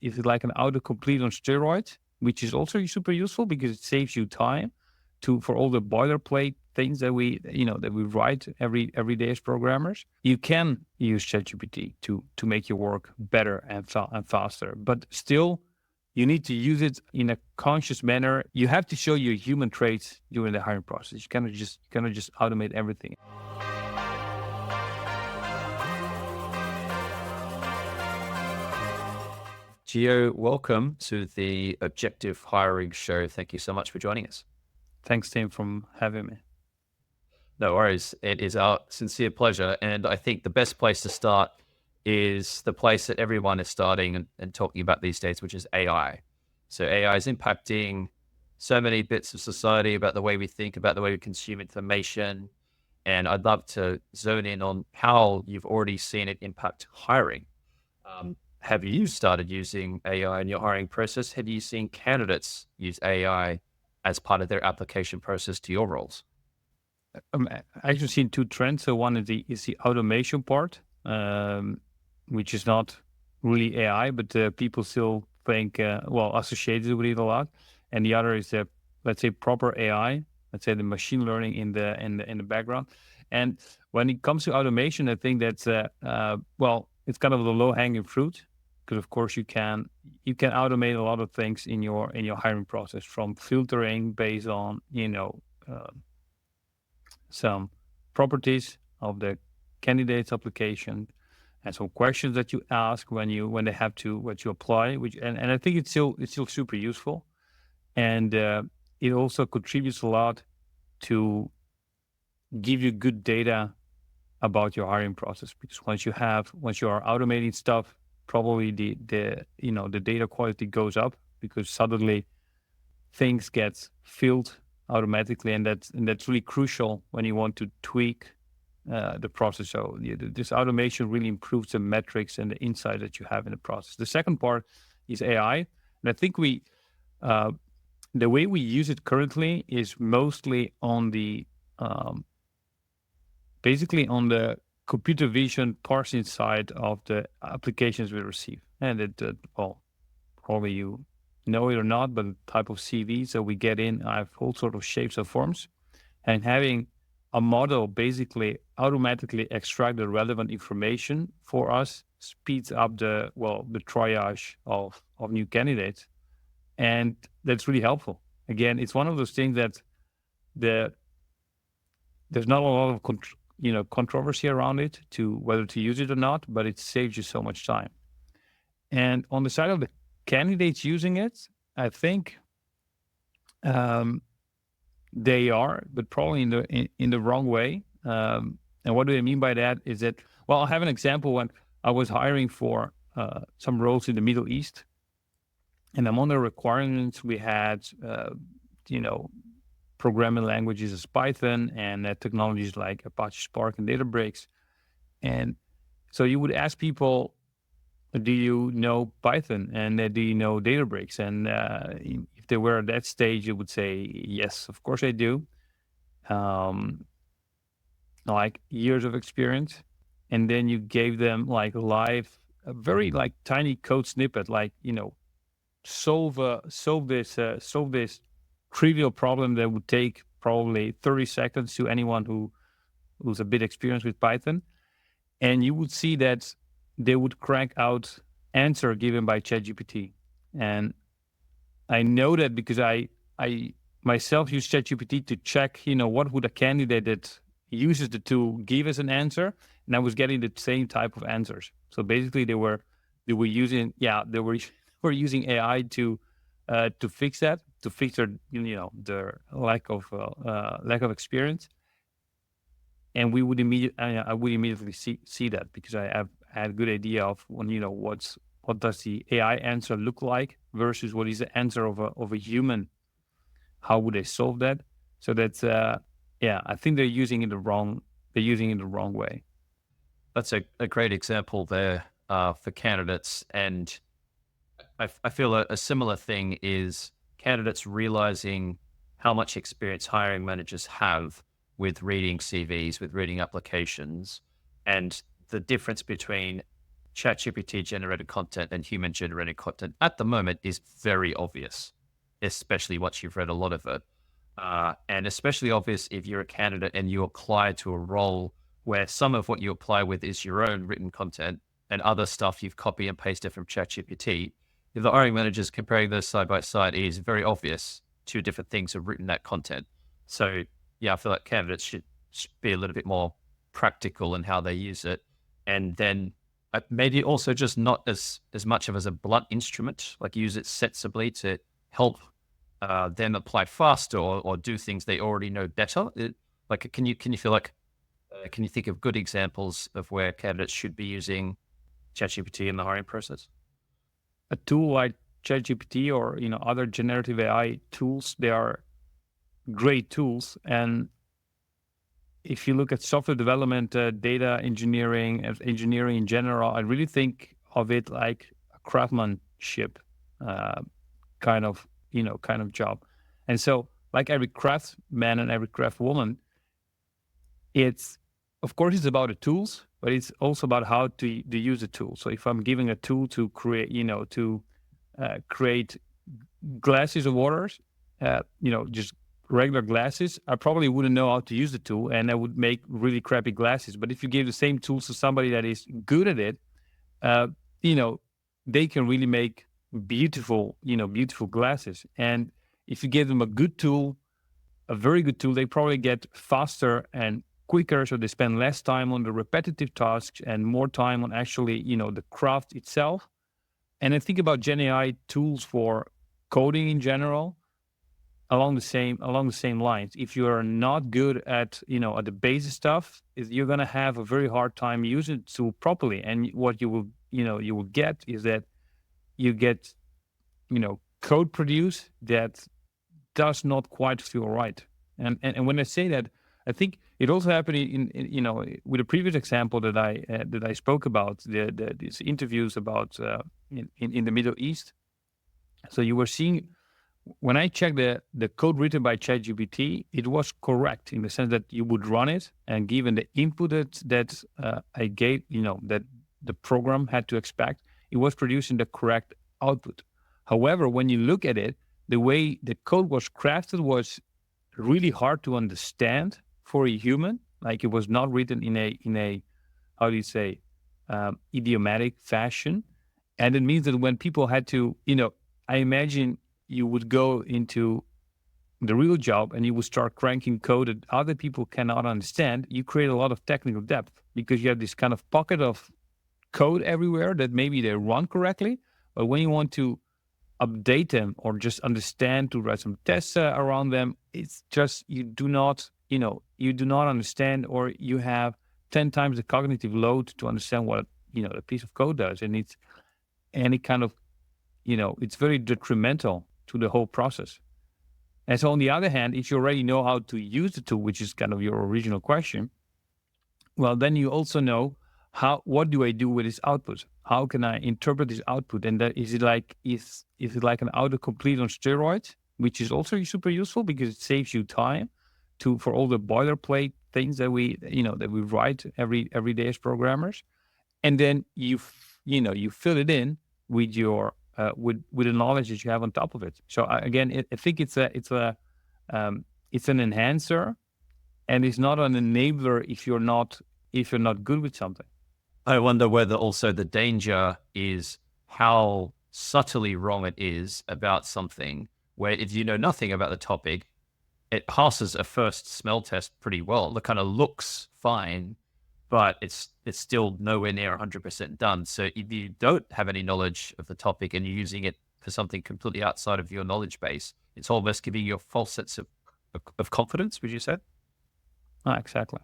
is like an autocomplete on steroids, which is also super useful because it saves you time for all the boilerplate things that we write every day as programmers. You can use ChatGPT to make your work better and faster, but still you need to use it in a conscious manner. You have to show your human traits during the hiring process. You cannot just automate everything. Gio, welcome to the Objective Hiring Show. Thank you so much for joining us. Thanks, Tim, for having me. No worries. It is our sincere pleasure. And I think the best place to start is the place that everyone is starting and talking about these days, which is AI. So AI is impacting so many bits of society, about the way we think, about the way we consume information. And I'd love to zone in on how you've already seen it impact hiring. Have you started using AI in your hiring process? Have you seen candidates use AI as part of their application process to your roles? I actually seen two trends. So one is the automation part, which is not really AI, but people still think associated with it a lot. And the other is the, let's say, proper AI. Let's say the machine learning in the background. And when it comes to automation, I think that's it's kind of the low hanging fruit, because of course you can automate a lot of things in your hiring process, from filtering based on some properties of the candidate's application and some questions that you ask when they have to apply, and I think it's still super useful, and it also contributes a lot to give you good data about your hiring process, because once you are automating stuff, probably the data quality goes up, because suddenly things get filled automatically, and that's really crucial when you want to tweak the process. So this automation really improves the metrics and the insight that you have in the process. The second part is AI, and I think the way we use it currently is mostly on the basically on the computer vision parsing side of the applications we receive, and probably you know it or not, but the type of CVs that we get in have all sort of shapes and forms, and having a model basically automatically extract the relevant information for us speeds up the triage of new candidates, and that's really helpful. Again, it's one of those things that there's not a lot of controversy around it, to whether to use it or not, but it saves you so much time. And on the side of the candidates using it, I think they are, but probably in the wrong way. And what do I mean by that is that, I have an example. When I was hiring for some roles in the Middle East, and among the requirements we had, programming languages as Python and technologies like Apache Spark and Databricks. And so you would ask people, do you know Python, and do you know Databricks? And if they were at that stage, you would say, yes, of course I do. Like years of experience. And then you gave them like live, a very like tiny code snippet, like, solve this trivial problem that would take probably 30 seconds to anyone who's a bit experienced with Python. And you would see that they would crank out answer given by ChatGPT. And I know that because I myself use ChatGPT to check, what would a candidate that uses the tool give as an answer, and I was getting the same type of answers. So basically, they were using AI to fix that, to fix their lack of experience. And I would immediately see that, because I have had a good idea of what does the AI answer look like versus what is the answer of a human. How would they solve that? So that's I think they're using it the wrong way. That's a great example there for candidates. And I feel a similar thing is candidates realizing how much experience hiring managers have with reading CVs, with reading applications, and the difference between ChatGPT generated content and human generated content at the moment is very obvious, especially once you've read a lot of it. And especially obvious if you're a candidate and you apply to a role where some of what you apply with is your own written content and other stuff you've copy and pasted from ChatGPT. If the hiring managers comparing those side by side, it is very obvious two different things have written that content. So yeah, I feel like candidates should be a little bit more practical in how they use it. And then maybe also just not as much of as a blunt instrument, like use it sensibly to help them apply faster or do things they already know better. Can you feel like can you think of good examples of where candidates should be using ChatGPT in the hiring process? A tool like ChatGPT or other generative AI tools, they are great tools. And if you look at software development, data engineering, engineering in general, I really think of it like a craftsmanship kind of job. And so, like every craftsman and every craftswoman, it's about the tools, but it's also about how to use the tool. So if I'm giving a tool to create, create glasses of waters, just regular glasses, I probably wouldn't know how to use the tool and I would make really crappy glasses. But if you give the same tools to somebody that is good at it, they can really make beautiful glasses. And if you give them a good tool, a very good tool, they probably get faster and quicker. So they spend less time on the repetitive tasks and more time on actually, the craft itself. And I think about Gen AI tools for coding in general along the same lines. If you are not good at the basic stuff, you're going to have a very hard time using the tool properly. And what you will get is that you get code produced that does not quite feel right. And when I say that, I think it also happened in with a previous example that I spoke about these interviews about in the Middle East. So you were seeing, when I checked the code written by ChatGPT, it was correct in the sense that you would run it, and given the input that I gave, that the program had to expect, it was producing the correct output. However, when you look at it, the way the code was crafted was really hard to understand for a human. Like, it was not written in a how do you say, idiomatic fashion. And it means that when people had to, I imagine you would go into the real job and you would start cranking code that other people cannot understand. You create a lot of technical depth because you have this kind of pocket of code everywhere that maybe they run correctly, but when you want to update them or just understand, to write some tests around them, it's just you do not understand, or you have 10 times the cognitive load to understand what a piece of code does. And it's any kind of it's very detrimental to the whole process. And so on the other hand, if you already know how to use the tool, which is kind of your original question, well, then you also know what do I do with this output? How can I interpret this output? And that is it like an autocomplete on steroids, which is also super useful because it saves you time for all the boilerplate things that we write every day as programmers. And then you fill it in with your with the knowledge that you have on top of it. So again, I think it's an enhancer, and it's not an enabler if you're not good with something. I wonder whether also the danger is how subtly wrong it is about something, where if you know nothing about the topic, it passes a first smell test pretty well. It kind of looks fine, but it's still nowhere near 100% done. So if you don't have any knowledge of the topic and you're using it for something completely outside of your knowledge base, it's almost giving you a false sense of confidence, would you say? Exactly.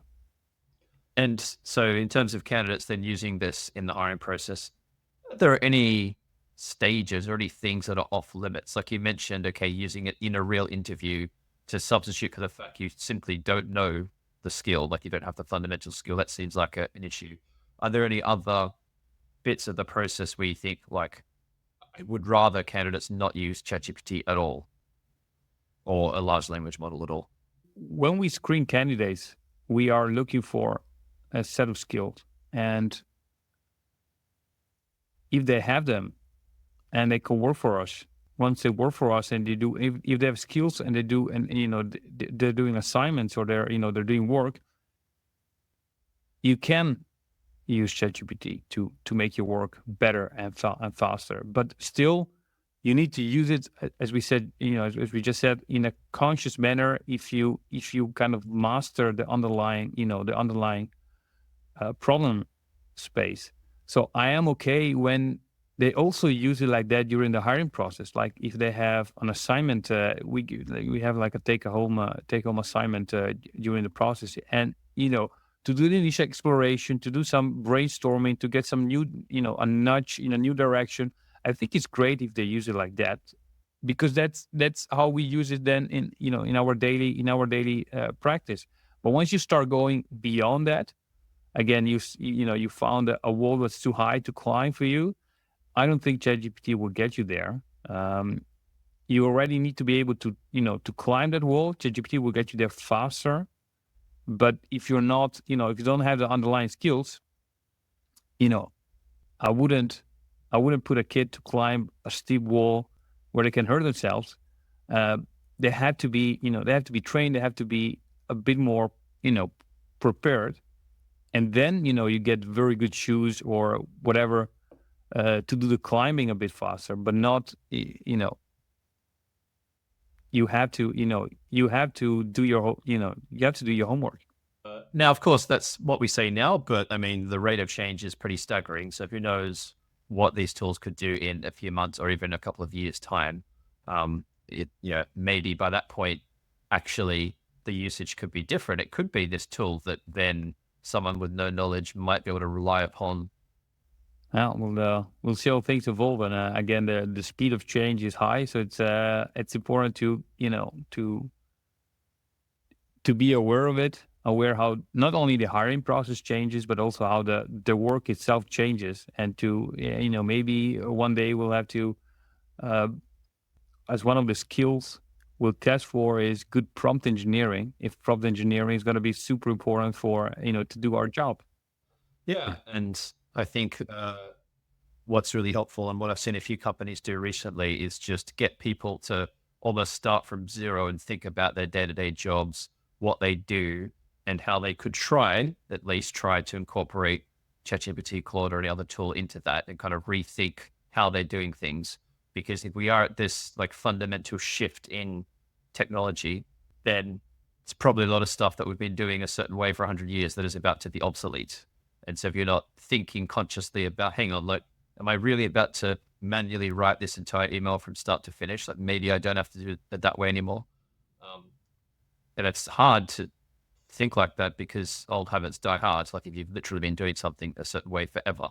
And so in terms of candidates then using this in the hiring process, are there any stages or any things that are off limits? Like you mentioned, okay, using it in a real interview to substitute for the fact you simply don't know the skill, like you don't have the fundamental skill. That seems like an issue. Are there any other bits of the process where you think, like, I would rather candidates not use ChatGPT at all or a large language model at all? When we screen candidates, we are looking for a set of skills. And if they have them and they can work for us, once they work for us and they do, if they have skills and they do, and they're doing assignments or they're doing work, you can use ChatGPT to make your work better and faster. But still, you need to use it, as we said, as we just said, in a conscious manner. If you kind of master the underlying problem space. So I am okay when they also use it like that during the hiring process. Like if they have an assignment, we have like a take home assignment during the process, and to do the initial exploration, to do some brainstorming, to get some new, a nudge in a new direction. I think it's great if they use it like that, because that's how we use it then in our daily practice. But once you start going beyond that, again, you found a wall that's too high to climb for you. I don't think ChatGPT will get you there. You already need to be able to to climb that wall. ChatGPT will get you there faster. But if you're not, if you don't have the underlying skills, I wouldn't put a kid to climb a steep wall where they can hurt themselves. They have to be, they have to be trained. They have to be a bit more, prepared. And then, you get very good shoes or whatever to do the climbing a bit faster, but not, you have to do your, you have to do your homework. Now, of course, that's what we say now, but I mean, the rate of change is pretty staggering. So who knows what these tools could do in a few months or even a couple of years' time. Maybe by that point, actually, the usage could be different. It could be this tool that then someone with no knowledge might be able to rely upon. Well, we'll see how things evolve, and again, the speed of change is high, so it's important to be aware of it, aware how not only the hiring process changes, but also how the work itself changes, and to maybe one day we'll have to, as one of the skills we'll test for is good prompt engineering. If prompt engineering is going to be super important for to do our job. Yeah, and I think what's really helpful and what I've seen a few companies do recently is just get people to almost start from zero and think about their day-to-day jobs, what they do, and how they could at least try to incorporate ChatGPT, Claude, or any other tool into that and kind of rethink how they're doing things. Because if we are at this like fundamental shift in technology, then it's probably a lot of stuff that we've been doing a certain way for 100 years that is about to be obsolete. And so if you're not thinking consciously about, hang on, like, am I really about to manually write this entire email from start to finish? Like maybe I don't have to do it that way anymore. And it's hard to think like that because old habits die hard. Like if you've literally been doing something a certain way forever,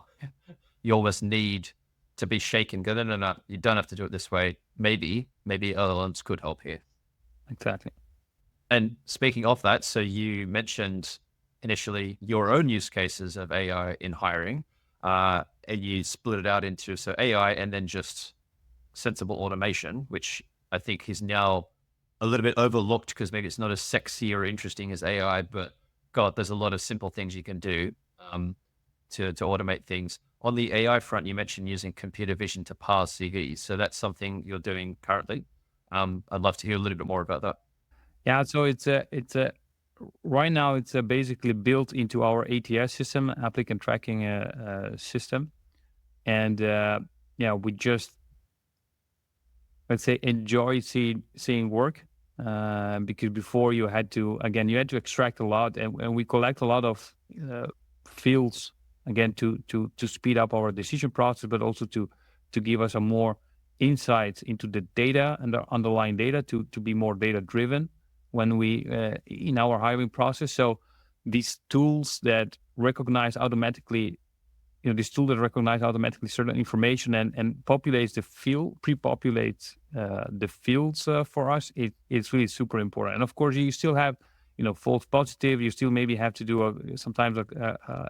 you almost need to be shaken. Go, no, you don't have to do it this way. Maybe LLMs could help here. Exactly. And speaking of that, so you mentioned initially your own use cases of AI in hiring, and you split it out into AI and then just sensible automation, which I think is now a little bit overlooked because maybe it's not as sexy or interesting as AI, but God, there's a lot of simple things you can do to automate things. On the AI front, you mentioned using computer vision to parse CVs. So that's something you're doing currently. I'd love to hear a little bit more about that. Yeah, so it's right now it's basically built into our ATS system, applicant tracking system, and we just, let's say, enjoy seeing work because before you had to extract a lot, and we collect a lot of fields again to speed up our decision process, but also to give us a more insights into the data and the underlying data to be more data driven when we in our hiring process. So these tools that recognize automatically, certain information and populates the field, pre-populates the fields for us, it's really super important. And of course, you still have, false positive. You still maybe have to do sometimes a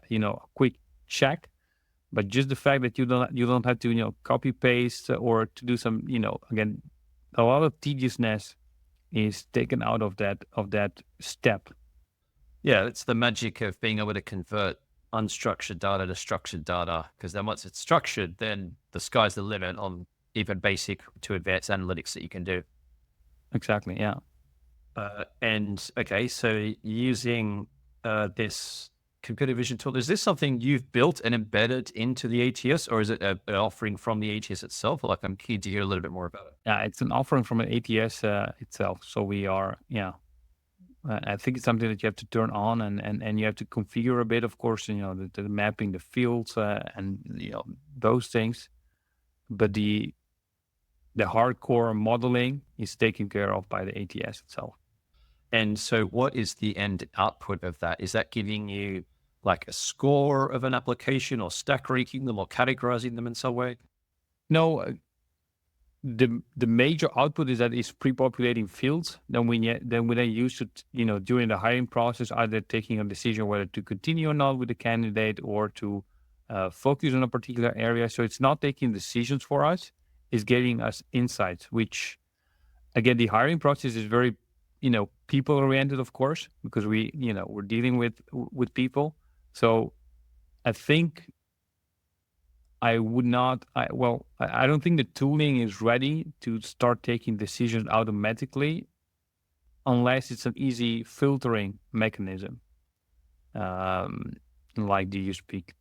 quick check. But just the fact that you don't have to copy paste or to do some again, a lot of tediousness is taken out of that step. Yeah, it's the magic of being able to convert unstructured data to structured data, because then once it's structured, then the sky's the limit on even basic to advanced analytics that you can do. Exactly. Yeah. And okay, so using this computer vision tool, is this something you've built and embedded into the ATS, or is it an offering from the ATS itself? Like, I'm keen to hear a little bit more about it. Yeah. It's an offering from an ATS itself. So we are, yeah. I think it's something that you have to turn on and you have to configure a bit, of course, the mapping, the fields, and those things. But the hardcore modeling is taken care of by the ATS itself. And so what is the end output of that? Is that giving you like a score of an application, or stack ranking them, or categorizing them in some way? No, the major output is that it's pre-populating fields. Then we then use it, during the hiring process, either taking a decision whether to continue or not with the candidate, or to focus on a particular area. So it's not taking decisions for us; it's getting us insights. Which, again, the hiring process is very, people oriented, of course, because we're dealing with people. So I think I would not. I don't think the tooling is ready to start taking decisions automatically, unless it's an easy filtering mechanism. Like, do you speak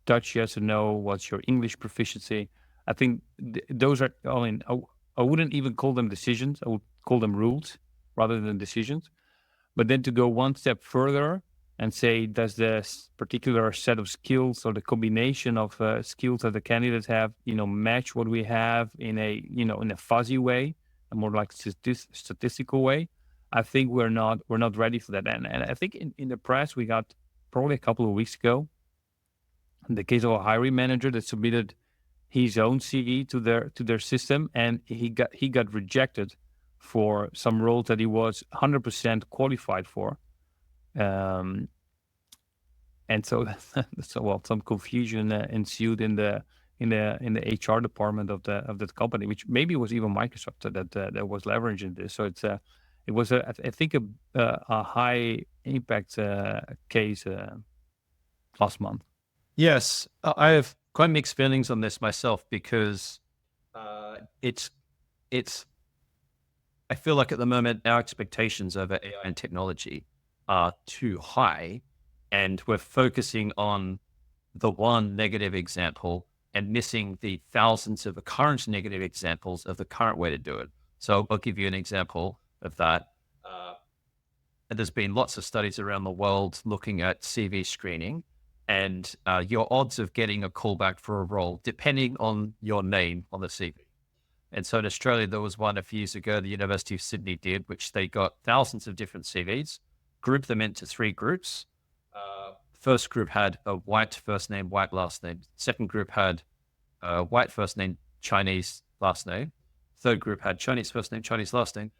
Dutch? Yes or no? What's your English proficiency? I think those are. I wouldn't even call them decisions. I would call them rules rather than decisions. But then to go one step further and say, does this particular set of skills or the combination of skills that the candidates have, match what we have in a fuzzy way, a more like statistical way? I think we're not ready for that. And I think in the press, we got probably a couple of weeks ago, in the case of a hiring manager that submitted his own CV to their system, and he got rejected for some roles that he was 100% qualified for. And so, some confusion ensued in the HR department of that company, which maybe was even Microsoft that was leveraging this. So it was I think a high impact case last month. Yes, I have quite mixed feelings on this myself, because it's I feel like at the moment our expectations over AI and technology are too high, and we're focusing on the one negative example and missing the thousands of current negative examples of the current way to do it. So I'll give you an example of that. And there's been lots of studies around the world looking at CV screening, and your odds of getting a callback for a role, depending on your name on the CV. And so in Australia, there was one a few years ago, the University of Sydney did, which they got thousands of different CVs, grouped them into 3 groups. First group had a white first name, white last name. Second group had a white first name, Chinese last name. Third group had Chinese first name, Chinese last name.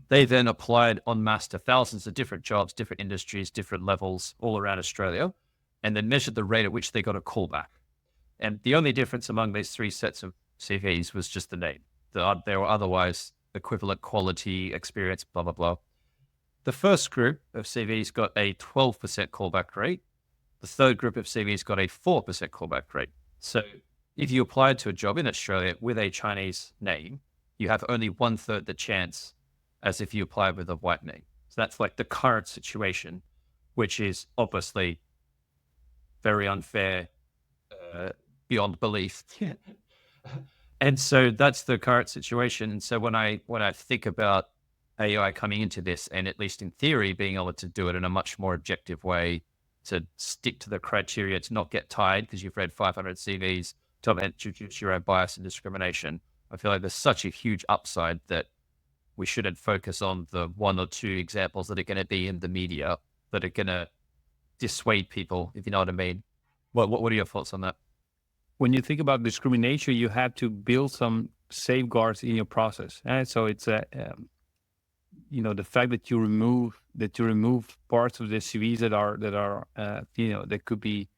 They then applied en masse to thousands of different jobs, different industries, different levels all around Australia, and then measured the rate at which they got a callback. And the only difference among these 3 sets of CVs was just the name. They were otherwise equivalent quality, experience, blah, blah, blah. The first group of CVs got a 12% callback rate. The third group of CVs got a 4% callback rate. So if you applied to a job in Australia with a Chinese name, you have only 1/3 the chance as if you applied with a white name. So that's like the current situation, which is obviously very unfair, beyond belief. And so that's the current situation. And so when I think about AI coming into this, and at least in theory, being able to do it in a much more objective way, to stick to the criteria, to not get tired because you've read 500 CVs, to introduce your own bias and discrimination, I feel like there's such a huge upside that we shouldn't focus on the 1 or 2 examples that are going to be in the media that are going to dissuade people, if you know what I mean. What are your thoughts on that? When you think about discrimination, you have to build some safeguards in your process. And so it's the fact that you remove parts of the CVs that are that could be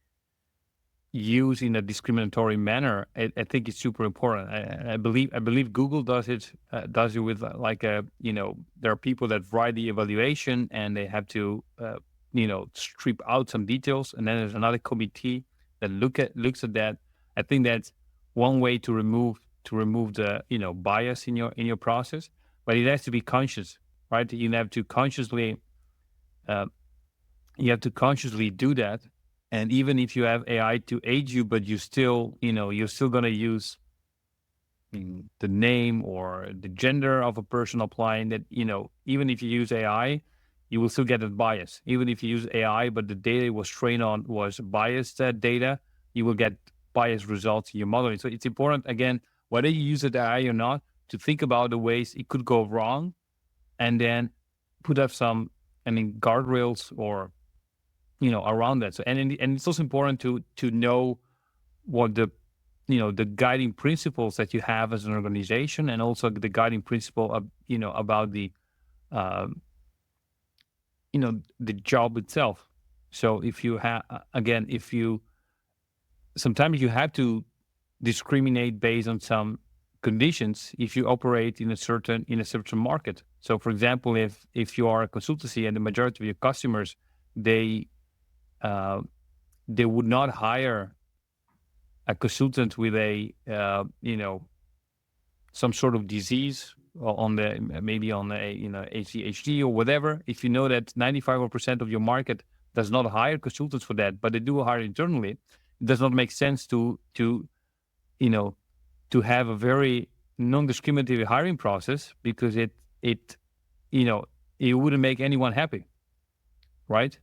used in a discriminatory manner. I think it's super important. I believe Google does it with there are people that write the evaluation, and they have to strip out some details, and then there's another committee that looks at that. I think that's one way to remove the bias in your process, but it has to be conscious, right? Uh, you have to consciously do that. And even if you have AI to aid you, but you're still going to use the name or the gender of a person applying that, even if you use AI, you will still get a bias. Even if you use AI, but the data it was trained on was biased data, you will get biased results in your modeling. So it's important, again, whether you use AI or not, to think about the ways it could go wrong, and then put up some, guardrails or, around that. So, and it's also important to know what the guiding principles that you have as an organization, and also the guiding principle of, about the, the job itself. So if you have, again, sometimes you have to discriminate based on some conditions if you operate in a certain market. So for example, if you are a consultancy and the majority of your customers, they would not hire a consultant with a some sort of disease maybe on ADHD or whatever. If you know that 95% of your market does not hire consultants for that, but they do hire internally, it does not make sense to have a very non-discriminative hiring process, because it wouldn't make anyone happy, right?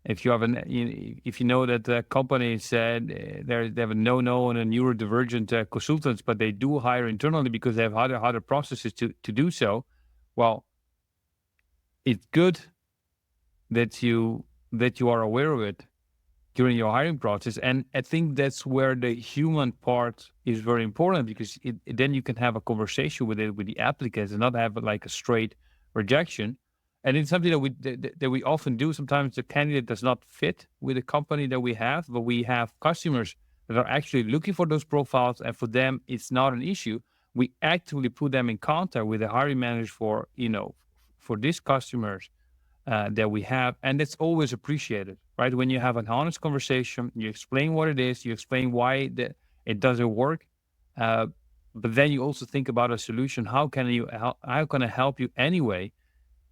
If you have if you know that the company said they have a no and a neurodivergent consultants, but they do hire internally because they have harder processes to do so. Well, it's good that you are aware of it during your hiring process, and I think that's where the human part is very important, because then you can have a conversation with the applicants and not have like a straight rejection. And it's something that we often do. Sometimes the candidate does not fit with the company that we have, but we have customers that are actually looking for those profiles, and for them, it's not an issue. We actively put them in contact with the hiring manager for these customers that we have, and that's always appreciated, right? When you have an honest conversation, you explain what it is, you explain why it doesn't work, but then you also think about a solution. How can I help you anyway?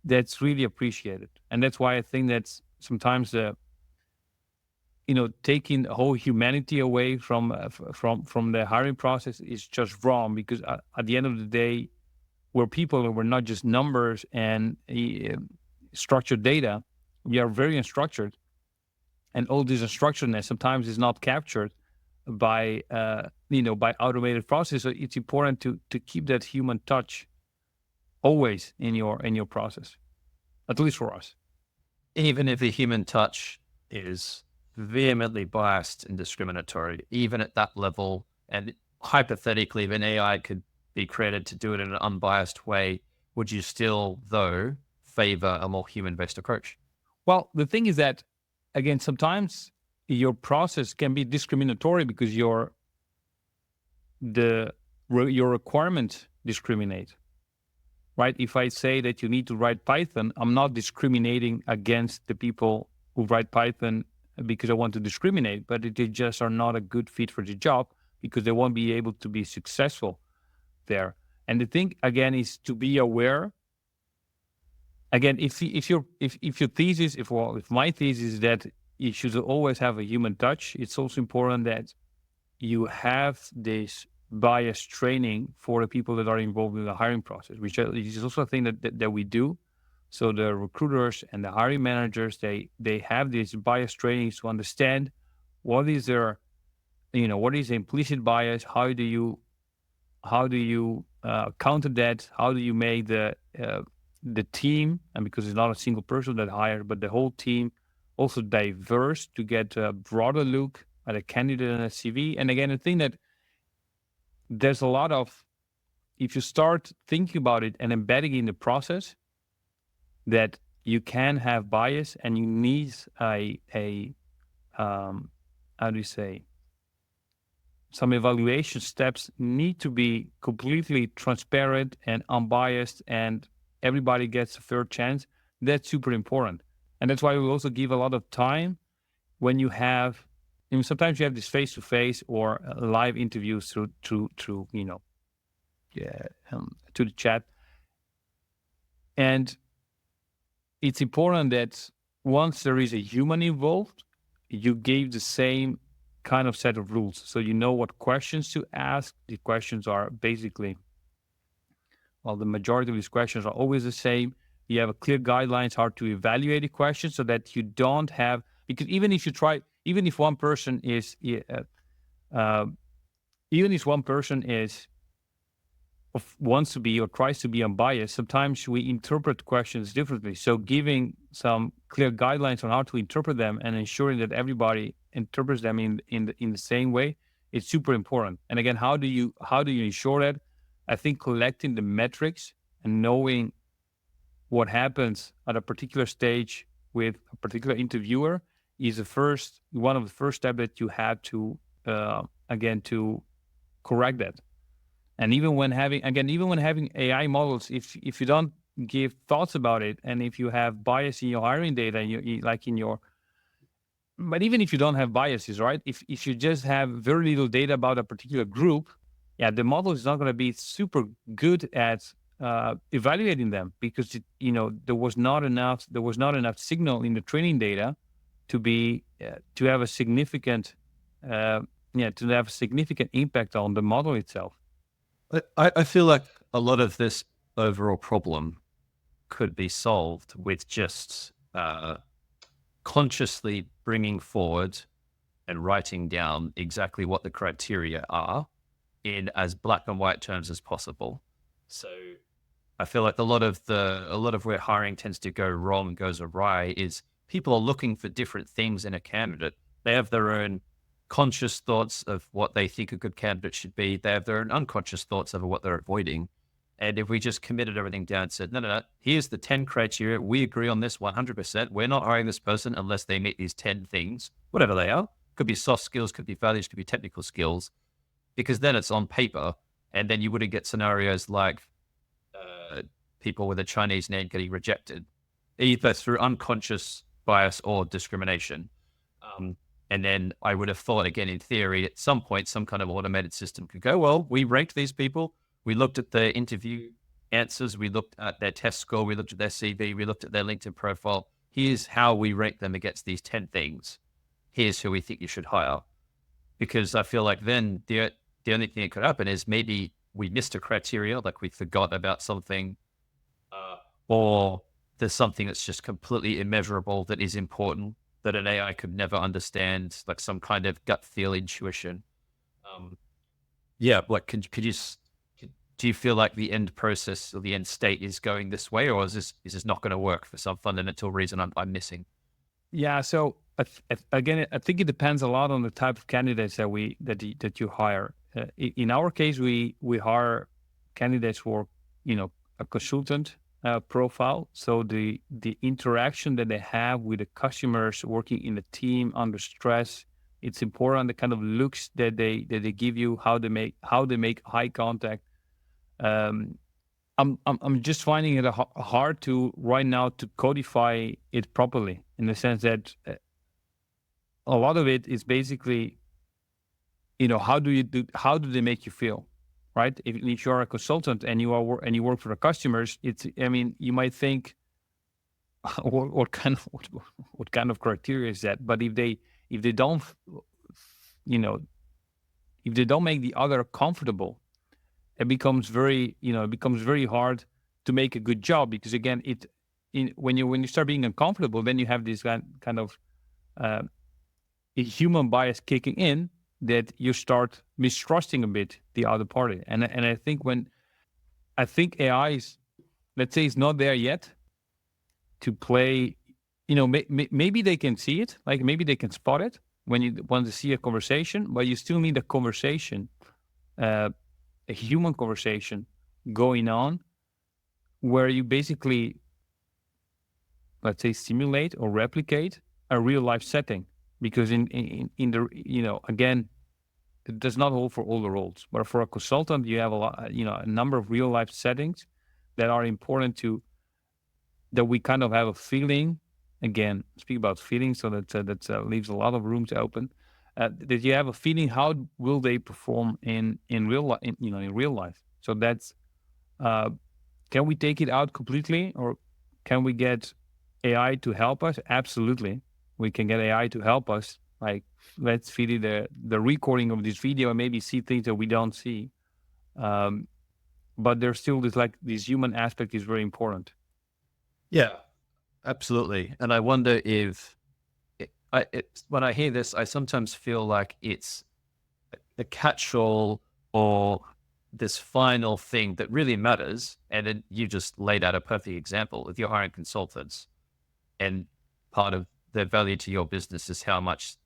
That's really appreciated. And that's why I think that's sometimes taking the whole humanity away from the hiring process is just wrong, because at the end of the day, we're people and we're not just numbers and structured data. We are very unstructured, and all this unstructuredness sometimes is not captured by by automated process. So it's important to keep that human touch always in your process, at least for us. Even if the human touch is vehemently biased and discriminatory, even at that level, and hypothetically, if an AI could be created to do it in an unbiased way, would you still, though, favor a more human-based approach? Well, the thing is that, again, sometimes your process can be discriminatory because your requirements discriminate. Right? If I say that you need to write Python, I'm not discriminating against the people who write Python because I want to discriminate, but they just are not a good fit for the job because they won't be able to be successful there. And the thing, again, is to be aware. Again, if my thesis is that you should always have a human touch, it's also important that you have this bias training for the people that are involved in the hiring process, which is also a thing that we do. So the recruiters and the hiring managers, they have these bias trainings to understand what is their, what is the implicit bias, how do you counter that, how do you make the team, and because it's not a single person that hired, but the whole team also diverse to get a broader look at a candidate and a CV. And again, the thing that there's a lot of, if you start thinking about it and embedding in the process, that you can have bias and you need some evaluation steps need to be completely transparent and unbiased, and everybody gets a fair chance. That's super important. And that's why we also give a lot of time when you have, sometimes you have this face-to-face or live interviews through to the chat. And it's important that once there is a human involved, you gave the same kind of set of rules. So you know what questions to ask. The questions are basically, well, the majority of these questions are always the same. You have a clear guidelines how to evaluate the question so that you don't have, because even if one person is, wants to be or tries to be unbiased, sometimes we interpret questions differently. So giving some clear guidelines on how to interpret them and ensuring that everybody interprets them in the same way, it's super important. And again, how do you ensure that? I think collecting the metrics and knowing what happens at a particular stage with a particular interviewer is one of the first steps that you have to to correct that. And even when having AI models, if you don't give thoughts about it, and if you have bias in your hiring data, but even if you don't have biases, right? If you just have very little data about a particular group, the model is not going to be super good at evaluating them, because there was not enough signal in the training data to have a significant impact on the model itself. I feel like a lot of this overall problem could be solved with just consciously bringing forward and writing down exactly what the criteria are in as black and white terms as possible. So I feel like a lot of where hiring tends to go wrong and goes awry is people are looking for different things in a candidate. They have their own conscious thoughts of what they think a good candidate should be. They have their own unconscious thoughts over what they're avoiding. And if we just committed everything down and said, no, here's the 10 criteria. We agree on this 100%. We're not hiring this person unless they meet these 10 things, whatever they are. Could be soft skills, could be values, could be technical skills, because then it's on paper. And then you wouldn't get scenarios like people with a Chinese name getting rejected, either through unconscious bias or discrimination. And then I would have thought, again, in theory, at some point, some kind of automated system could go, well, we ranked these people. We looked at their interview answers. We looked at their test score. We looked at their CV. We looked at their LinkedIn profile. Here's how we rank them against these 10 things. Here's who we think you should hire. Because I feel like then the only thing that could happen is maybe we missed a criteria, like we forgot about something, or there's something that's just completely immeasurable that is important that an AI could never understand, like some kind of gut feel intuition. Like do you feel like the end process or the end state is going this way, or is this not going to work for some fundamental reason I'm missing? Yeah. So again, I think it depends a lot on the type of candidates that you hire. In our case, we hire candidates for a consultant profile. So the interaction that they have with the customers, working in a team under stress, it's important. The kind of looks that they give you, how they make eye contact. I'm just finding it hard to right now to codify it properly, in the sense that a lot of it is basically, how do they make you feel? Right? If you're a consultant and you work for the customers, you might think, what kind of criteria is that? But if they don't, if they don't make the other comfortable, it becomes very hard to make a good job, because again, when you start being uncomfortable, then you have this kind of a human bias kicking in, that you start mistrusting a bit the other party. And I think AI is, let's say, it's not there yet to play, maybe they can see it, like maybe they can spot it when you want to see a conversation, but you still need a conversation, a human conversation going on, where you basically, let's say, simulate or replicate a real life setting. Because in the, again, it does not hold for all the roles, but for a consultant, you have a number of real life settings that are important that we kind of have a feeling again, speak about feelings, so that leaves a lot of room to open. That you have a feeling, how will they perform in real life? In real life. So that's uh, can we take it out completely, or can we get AI to help us? Absolutely, we can get AI to help us. Like, let's feed it the recording of this video and maybe see things that we don't see. Um, but there's still this human aspect is very important. Yeah, absolutely. And I wonder if when I hear this, I sometimes feel like it's the catch-all or this final thing that really matters. And then you just laid out a perfect example. If you're hiring consultants and part of the value to your business is how much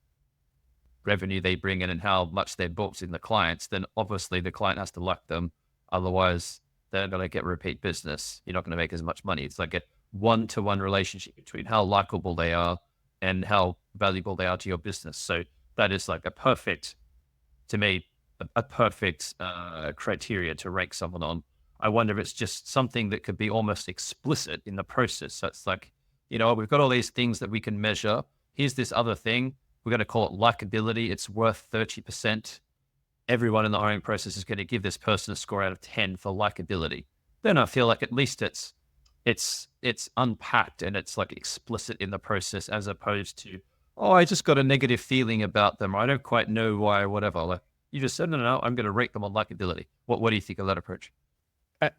revenue they bring in and how much they're booked in the clients, then obviously the client has to like them. Otherwise, they're going to get repeat business. You're not going to make as much money. It's like a one-to-one relationship between how likable they are and how valuable they are to your business. So that is like a perfect, to me, a perfect criteria to rank someone on. I wonder if it's just something that could be almost explicit in the process. So it's like, we've got all these things that we can measure. Here's this other thing. We're going to call it likability. It's worth 30%. Everyone in the hiring process is going to give this person a score out of 10 for likability. Then I feel like at least it's unpacked and it's like explicit in the process, as opposed to, oh, I just got a negative feeling about them. I don't quite know why or whatever. Like, you just said, no, I'm going to rate them on likability. What do you think of that approach?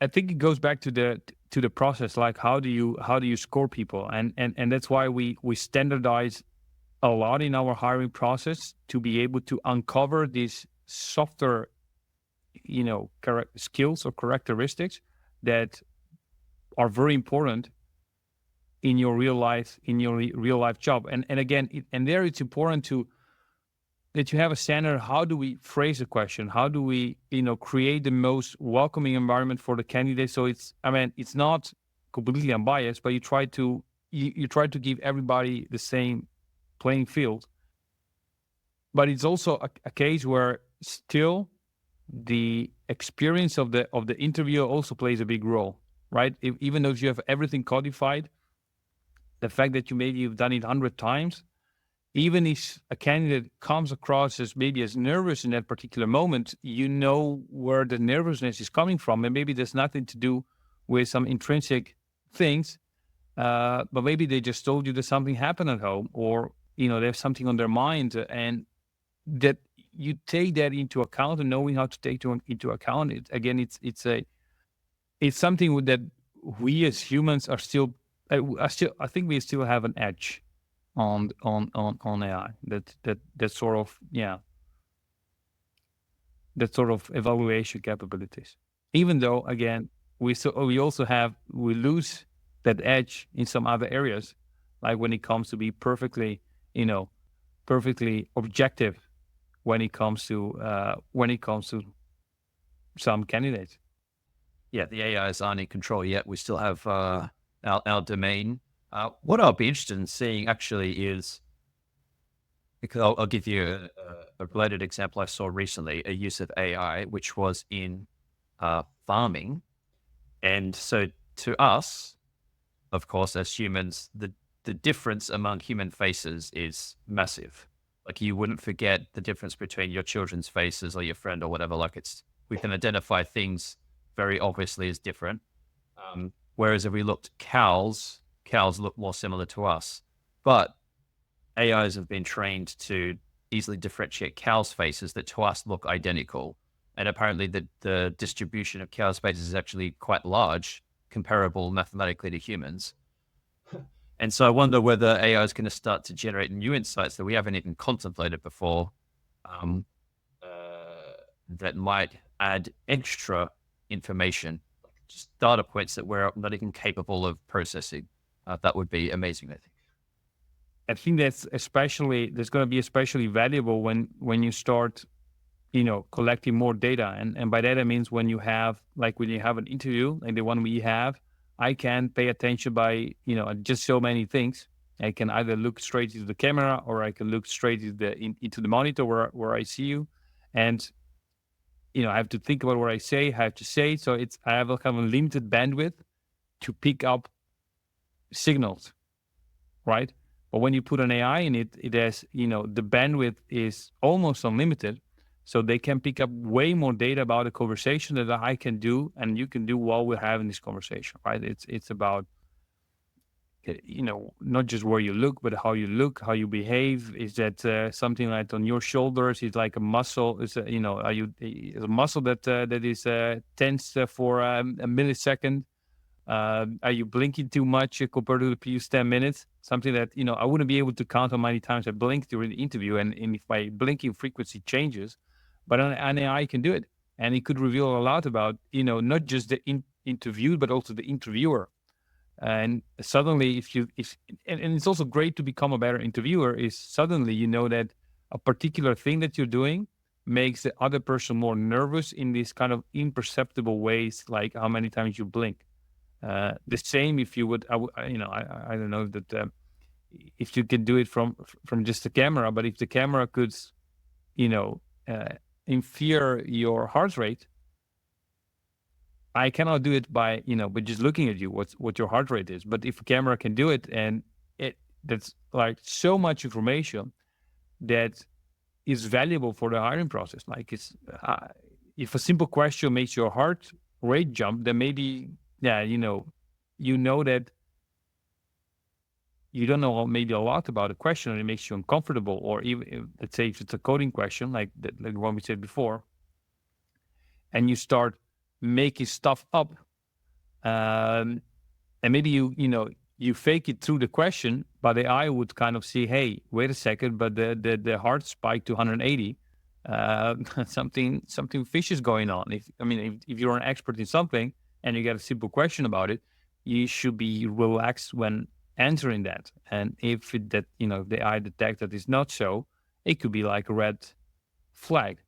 I think it goes back to the process. Like, how do you score people, and that's why we standardize a lot in our hiring process to be able to uncover these softer, skills or characteristics that are very important in your real life job. And again, there it's important that you have a standard. How do we phrase a question? How do we, create the most welcoming environment for the candidate? So it's not completely unbiased, but you try to give everybody the same playing field. But it's also a case where still the experience of the interviewer also plays a big role, right? Even though you have everything codified, the fact that you've done it 100 times, even if a candidate comes across as maybe as nervous in that particular moment, you know where the nervousness is coming from. And maybe there's nothing to do with some intrinsic things, but maybe they just told you that something happened at home, or, there's something on their mind, and that you take that into account. And knowing how to take into account it, again, it's something that we as humans are still, I think we still have an edge on AI. That sort of, that sort of evaluation capabilities. Even though, again, we lose that edge in some other areas, like when it comes to be perfectly objective when it comes to some candidates. Yeah, the AIs aren't in control yet. We still have our domain. What I'll be interested in seeing actually is, because I'll give you a related example I saw recently, a use of AI, which was in farming. And so to us, of course, as humans, the difference among human faces is massive. Like, you wouldn't forget the difference between your children's faces or your friend or whatever. Like, we can identify things very obviously as different. Whereas if we looked at cows look more similar to us. But AIs have been trained to easily differentiate cows' faces that to us look identical. And apparently the distribution of cows' faces is actually quite large, comparable mathematically to humans. And so I wonder whether AI is going to start to generate new insights that we haven't even contemplated before, that might add extra information, just data points that we're not even capable of processing. That would be amazing, I think. I think that's going to be especially valuable when you start, collecting more data. And by that, I means when you have an interview, like the one we have, I can pay attention by, just so many things. I can either look straight into the camera, or I can look straight into the monitor where I see you. And, I have to think about what I have to say. So I have a kind of limited bandwidth to pick up signals, right? But when you put an AI in it, it has, the bandwidth is almost unlimited. So they can pick up way more data about a conversation that I can do and you can do while we're having this conversation, right? It's about, not just where you look, but how you look, how you behave. Is that something like on your shoulders? Is like a muscle? Is are you is a muscle that is tense for a millisecond? Are you blinking too much compared to the previous 10 minutes? Something that, I wouldn't be able to count how many times I blinked during the interview and if my blinking frequency changes, but an AI can do it. And it could reveal a lot about, not just the interviewed, but also the interviewer. And suddenly, and it's also great to become a better interviewer, is suddenly you know that a particular thing that you're doing makes the other person more nervous in these kind of imperceptible ways, like how many times you blink. The same if you would, I don't know that if you could do it from just the camera, but if the camera could, you know, uh, infer your heart rate, I cannot do it by just looking at you what your heart rate is. But if a camera can do it, and that's like so much information that is valuable for the hiring process. Like if a simple question makes your heart rate jump, then maybe that you don't know maybe a lot about a question and it makes you uncomfortable, or even let's say if it's a coding question like the one we said before, and you start making stuff up, and maybe you fake it through the question, but the AI would kind of see, hey, wait a second, but the heart spiked to 180. Something fish is going on. If you're an expert in something and you get a simple question about it, you should be relaxed when answering that. And if the AI detects that it's not so, it could be like a red flag.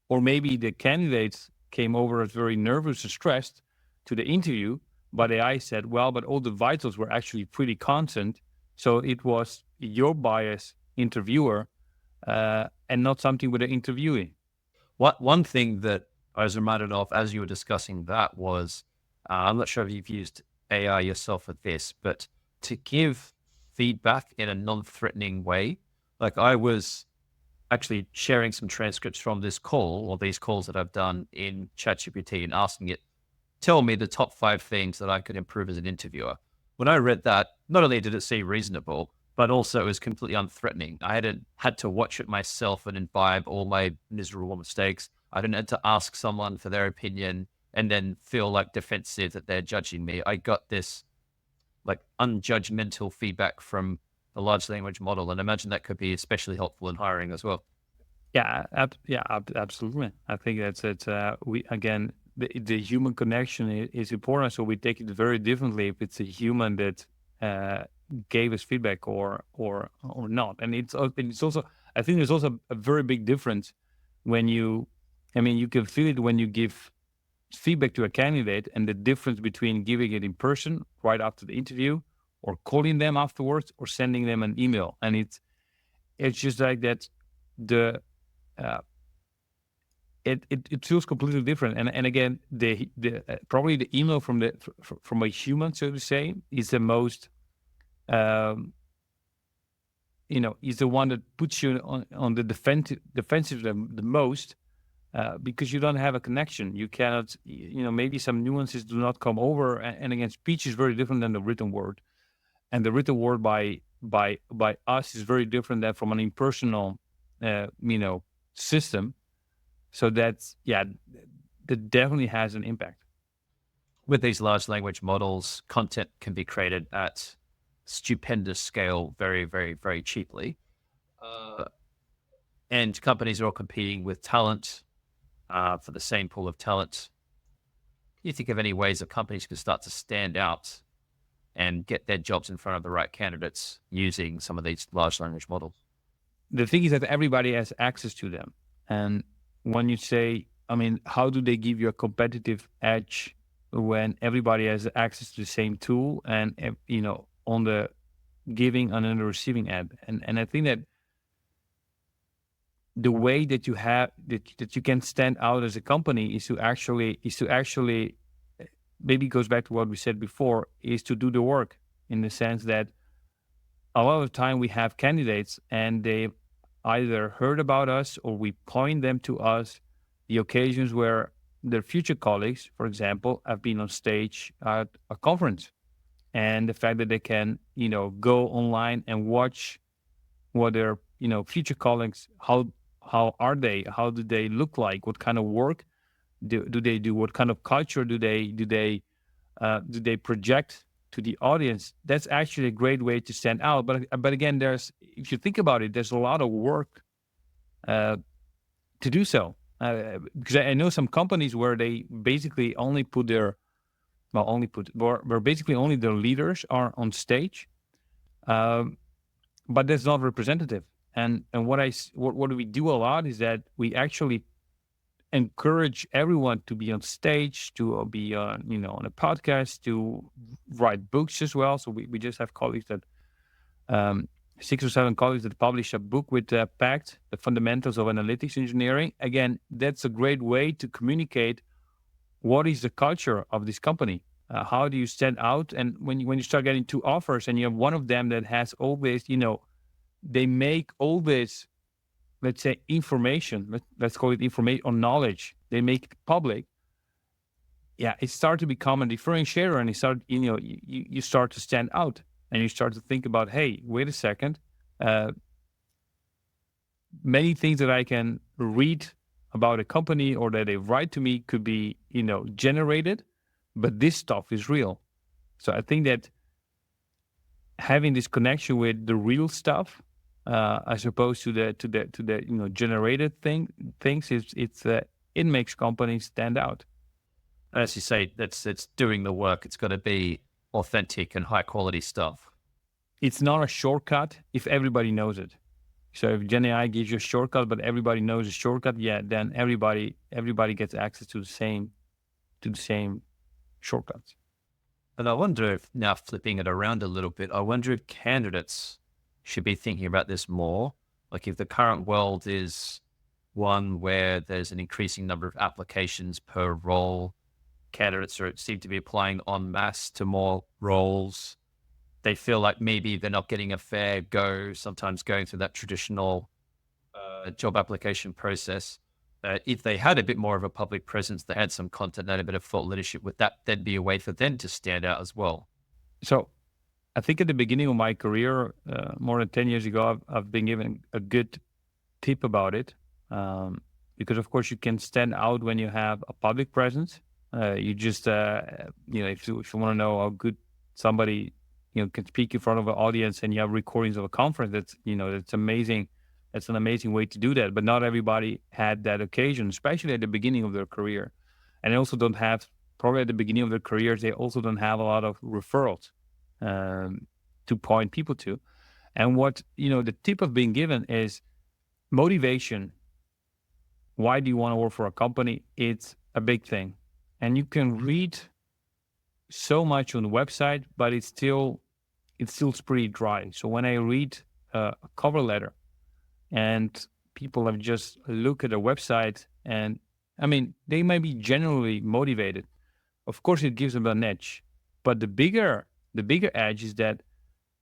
Or maybe the candidates came over as very nervous and stressed to the interview, but AI said, well, but all the vitals were actually pretty constant. So it was your bias, interviewer, and not something with the interviewee. One thing that I was reminded of as you were discussing that was, I'm not sure if you've used AI yourself with this, but to give feedback in a non-threatening way. Like I was actually sharing some transcripts from this call or these calls that I've done in ChatGPT and asking it, tell me the top 5 things that I could improve as an interviewer. When I read that, not only did it seem reasonable, but also it was completely unthreatening. I hadn't had to watch it myself and imbibe all my miserable mistakes. I didn't have to ask someone for their opinion and then feel like defensive that they're judging me. I got this like unjudgmental feedback from a large language model. And I imagine that could be especially helpful in hiring as well. Yeah, absolutely. I think we again, the human connection is important, so we take it very differently if it's a human that gave us feedback or not. And it's also, I think there's also a very big difference when you can feel it when you give feedback to a candidate, and the difference between giving it in person right after the interview or calling them afterwards or sending them an email. And it's just like that. It feels completely different. And again, the probably the email from a human, so to say, is the most is the one that puts you on the defensive the most, because you don't have a connection. You cannot, maybe some nuances do not come over. And again, speech is very different than the written word, and the written word by us is very different than from an impersonal, system. So that definitely has an impact. With these large language models, content can be created at stupendous scale very, very, very cheaply. And companies are all competing with talent for the same pool of talent. Can you think of any ways that companies could start to stand out and get their jobs in front of the right candidates using some of these large language models? The thing is that everybody has access to them. And when you say, how do they give you a competitive edge when everybody has access to the same tool and, on the giving and on the receiving end? And I think that the way that you have that you can stand out as a company is to actually maybe it goes back to what we said before, is to do the work, in the sense that a lot of the time we have candidates and they either heard about us or we point them to us, the occasions where their future colleagues, for example, have been on stage at a conference, and the fact that they can, go online and watch what their, future colleagues, how are they, how do they look like, what kind of work do they do, what kind of culture do they project to the audience. That's actually a great way to stand out. But again, if you think about it, there's a lot of work to do so. Because I know some companies where they basically only put where basically only their leaders are on stage, but that's not representative. And what we do a lot is that we actually encourage everyone to be on stage, to be on a podcast, to write books as well. So we just have colleagues that 6 or 7 colleagues that publish a book with PACT, the fundamentals of analytics engineering. Again, that's a great way to communicate what is the culture of this company. How do you stand out? And when you start getting 2 offers and you have one of them that has all this, they make all this, let's say, information, let's call it information or knowledge, they make it public. Yeah, it starts to become a differentiator, and you start to stand out, and you start to think about, hey, wait a second, many things that I can read about a company or that they write to me could be, generated, but this stuff is real. So I think that having this connection with the real stuff, as opposed to the generated things, it makes companies stand out. As you say, it's doing the work. It's got to be authentic and high quality stuff. It's not a shortcut if everybody knows it. So if Gen AI gives you a shortcut, but everybody knows the shortcut, then everybody gets access to the same shortcuts. And I wonder if, now flipping it around a little bit, I wonder if candidates should be thinking about this more. Like, if the current world is one where there's an increasing number of applications per role, candidates seem to be applying en masse to more roles. They feel like maybe they're not getting a fair go, sometimes going through that traditional job application process. If they had a bit more of a public presence, they had some content and a bit of thought leadership, would that then be a way for them to stand out as well? So I think at the beginning of my career, more than 10 years ago, I've been given a good tip about it. Because of course you can stand out when you have a public presence. You just, if you want to know how good somebody, can speak in front of an audience and you have recordings of a conference, that's amazing. That's an amazing way to do that. But not everybody had that occasion, especially at the beginning of their career. And they also probably at the beginning of their careers, they also don't have a lot of referrals to point people to. And what, the tip of being given is motivation. Why do you want to work for a company? It's a big thing. And you can read so much on the website, but it's still pretty dry. So when I read a cover letter and people have just looked at a website, and they might be genuinely motivated. Of course, it gives them an edge. But the bigger edge is that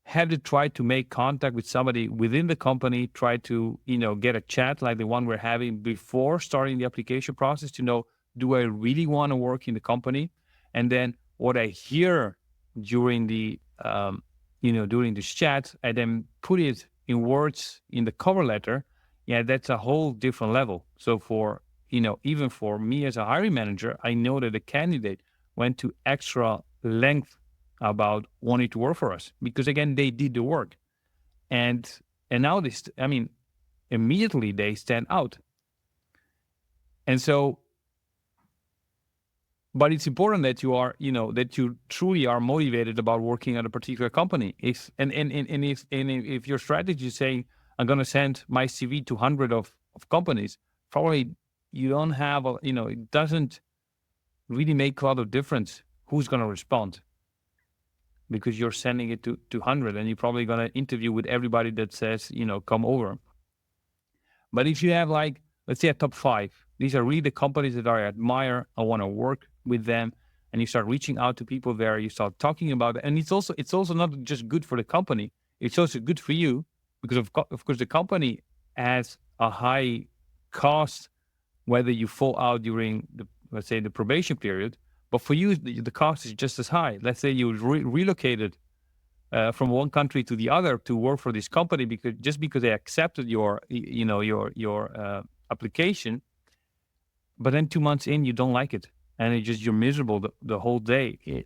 have to try to make contact with somebody within the company, try to, get a chat like the one we're having before starting the application process to know, do I really want to work in the company? And then what I hear during during this chat, I then put it in words in the cover letter. Yeah, that's a whole different level. So for, even for me as a hiring manager, I know that the candidate went to extra length about wanting to work for us because, again, they did the work. And now immediately they stand out. And so, but it's important that you are, that you truly are motivated about working at a particular company. If your strategy is saying, I'm going to send my CV to 100 of companies, probably you don't have, it doesn't really make a lot of difference who's going to respond, because you're sending it to 100 and you're probably going to interview with everybody that says, come over. But if you have, like, let's say a top 5, these are really the companies that I admire, I want to work with them, and you start reaching out to people there, you start talking about it. And it's also not just good for the company, it's also good for you because of course the company has a high cost whether you fall out during the, let's say, the probation period. But for you, the cost is just as high. Let's say you relocated from one country to the other to work for this company because they accepted your application, but then 2 months in you don't like it, and you're miserable the whole day.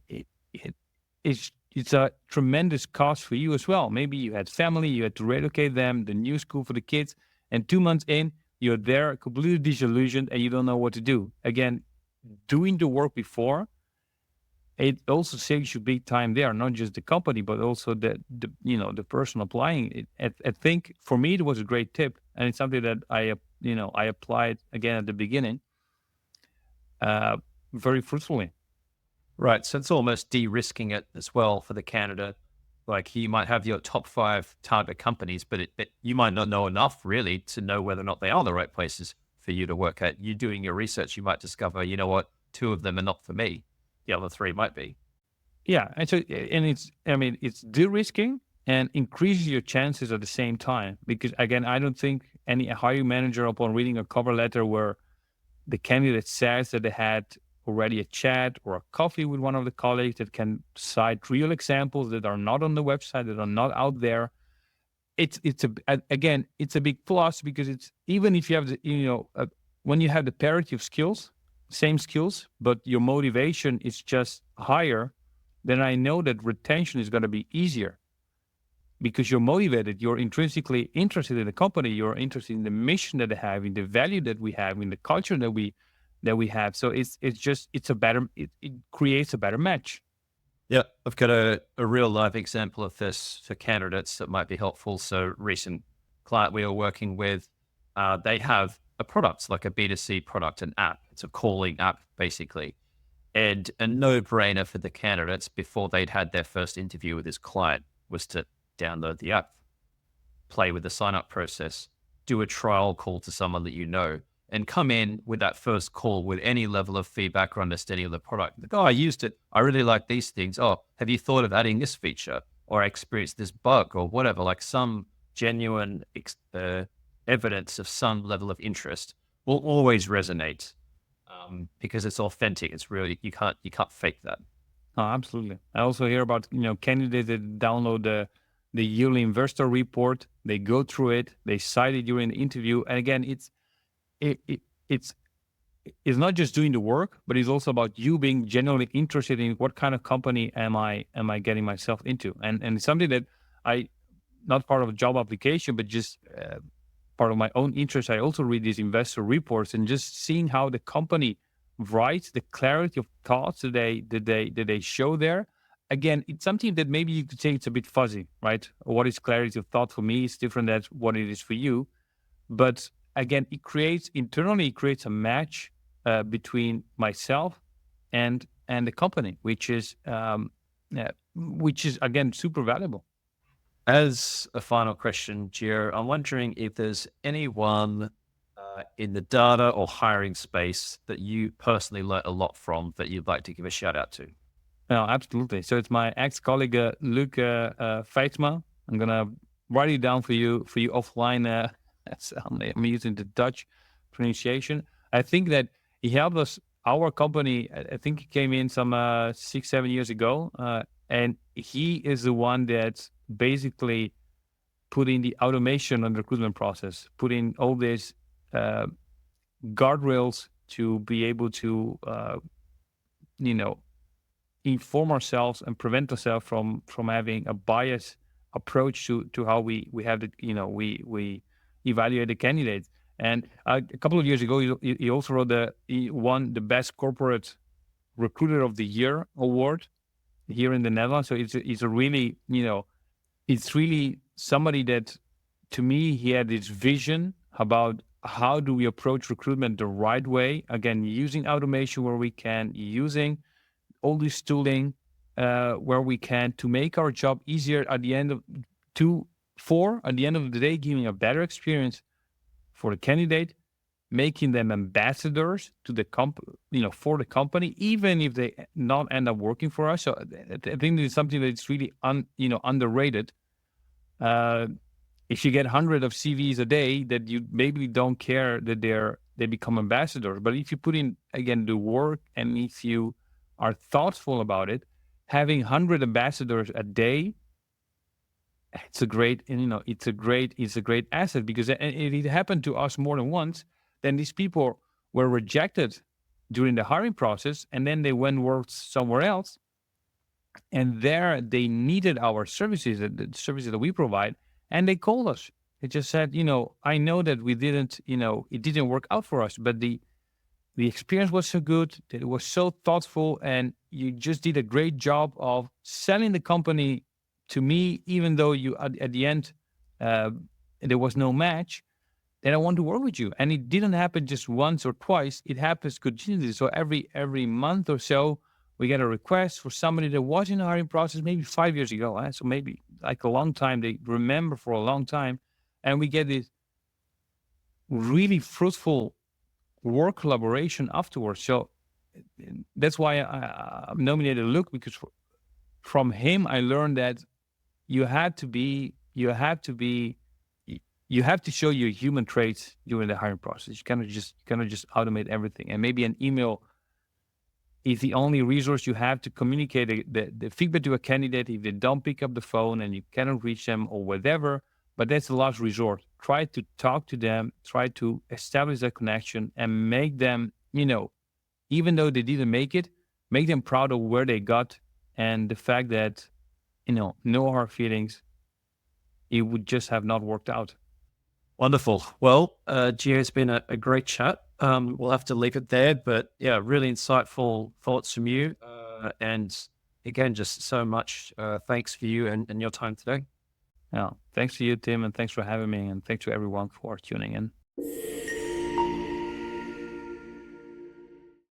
It's a tremendous cost for you as well. Maybe you had family, you had to relocate them, the new school for the kids, and 2 months in you're there completely disillusioned and you don't know what to do. Again, doing the work before, it also saves you big time there, not just the company, but also the person applying it. I think for me it was a great tip, and it's something that I applied again at the beginning, very fruitfully. Right. So it's almost de-risking it as well for the candidate. Like you might have your top 5 target companies, but you might not know enough really to know whether or not they are the right places for you to work at. You doing your research, you might discover, you know what, 2 of them are not for me. The other 3 might be. Yeah, it's de-risking and increases your chances at the same time. Because again, I don't think any hiring manager, upon reading a cover letter where the candidate says that they had already a chat or a coffee with one of the colleagues that can cite real examples that are not on the website, that are not out there. It's a big plus, because it's, even if you have when you have the parity of skills, same skills, but your motivation is just higher, then I know that retention is going to be easier because you're motivated, you're intrinsically interested in the company, you're interested in the mission that they have, in the value that we have, in the culture that we have. So it creates a better match. Yeah, I've got a real life example of this for candidates that might be helpful. So recent client we are working with, they have a product, like a B2C product, an app. It's a calling app, basically. And a no-brainer for the candidates before they'd had their first interview with this client was to download the app, play with the sign-up process, do a trial call to someone that you know, and come in with that first call with any level of feedback or understanding of the product. Like, oh, I used it. I really like these things. Oh, have you thought of adding this feature? Or I experienced this bug or whatever, like some genuine evidence of some level of interest will always resonate because it's authentic. It's really, you can't fake that. Oh, absolutely. I also hear about candidates that download the yearly investor report. They go through it. They cite it during the interview. And again, it's not just doing the work, but it's also about you being genuinely interested in what kind of company am I getting myself into, and it's something that not part of a job application, but just part of my own interest. I also read these investor reports and just seeing how the company writes, the clarity of thoughts that they show there. Again, it's something that maybe you could say it's a bit fuzzy, right? What is clarity of thought for me is different than what it is for you. But again, it creates a match between myself and the company, which is again super valuable. As a final question, Gio, I'm wondering if there's anyone in the data or hiring space that you personally learned a lot from that you'd like to give a shout out to. No, absolutely. So it's my ex-colleague Luc Feitsma. I'm gonna write it down for you offline. I'm using the Dutch pronunciation. I think that he helped us. Our company, I think he came in some 6-7 years ago, and he is the one that basically put in the automation on the recruitment process, put in all these guardrails to be able to, inform ourselves and prevent ourselves from having a biased approach to how we have we evaluate the candidates. And a couple of years ago, he also he won the best corporate recruiter of the year award here in the Netherlands. So it's a really, it's really somebody that, to me, he had this vision about how do we approach recruitment the right way. Again, using automation where we can, using all this tooling where we can to make our job easier at the end of the day, giving a better experience for the candidate, making them ambassadors to the for the company, even if they not end up working for us. So I think this is something that's really underrated. If you get 100 of CVs a day, that you maybe don't care that they become ambassadors. But if you put in again the work, and if you are thoughtful about it, having 100 ambassadors a day, it's a great, and it's a great asset, because it happened to us more than once. Then these people were rejected during the hiring process, and then they went work somewhere else, and there they needed our services, the services that we provide, and they called us. They just said, I know that we didn't, it didn't work out for us, but the experience was so good, that it was so thoughtful, and you just did a great job of selling the company to me, even though you at the end there was no match. Then I want to work with you. And it didn't happen just once or twice. It happens continuously. So every month or so, we get a request for somebody that was in the hiring process maybe 5 years ago. So maybe like a long time, they remember for a long time. And we get this really fruitful work collaboration afterwards. So that's why I nominated Luke, because from him, I learned that you have to show your human traits during the hiring process. You cannot just automate everything. And maybe an email is the only resource you have to communicate the feedback to a candidate if they don't pick up the phone and you cannot reach them or whatever. But that's the last resort. Try to talk to them, try to establish that connection, and make them, even though they didn't make it, make them proud of where they got, and the fact that, no hard feelings, it would just have not worked out. Wonderful. Well, Gio, it's been a great chat. We'll have to leave it there, but yeah, really insightful thoughts from you. And again, just so much thanks for you and your time today. Yeah, thanks to you, Tim, and thanks for having me, and thanks to everyone for tuning in.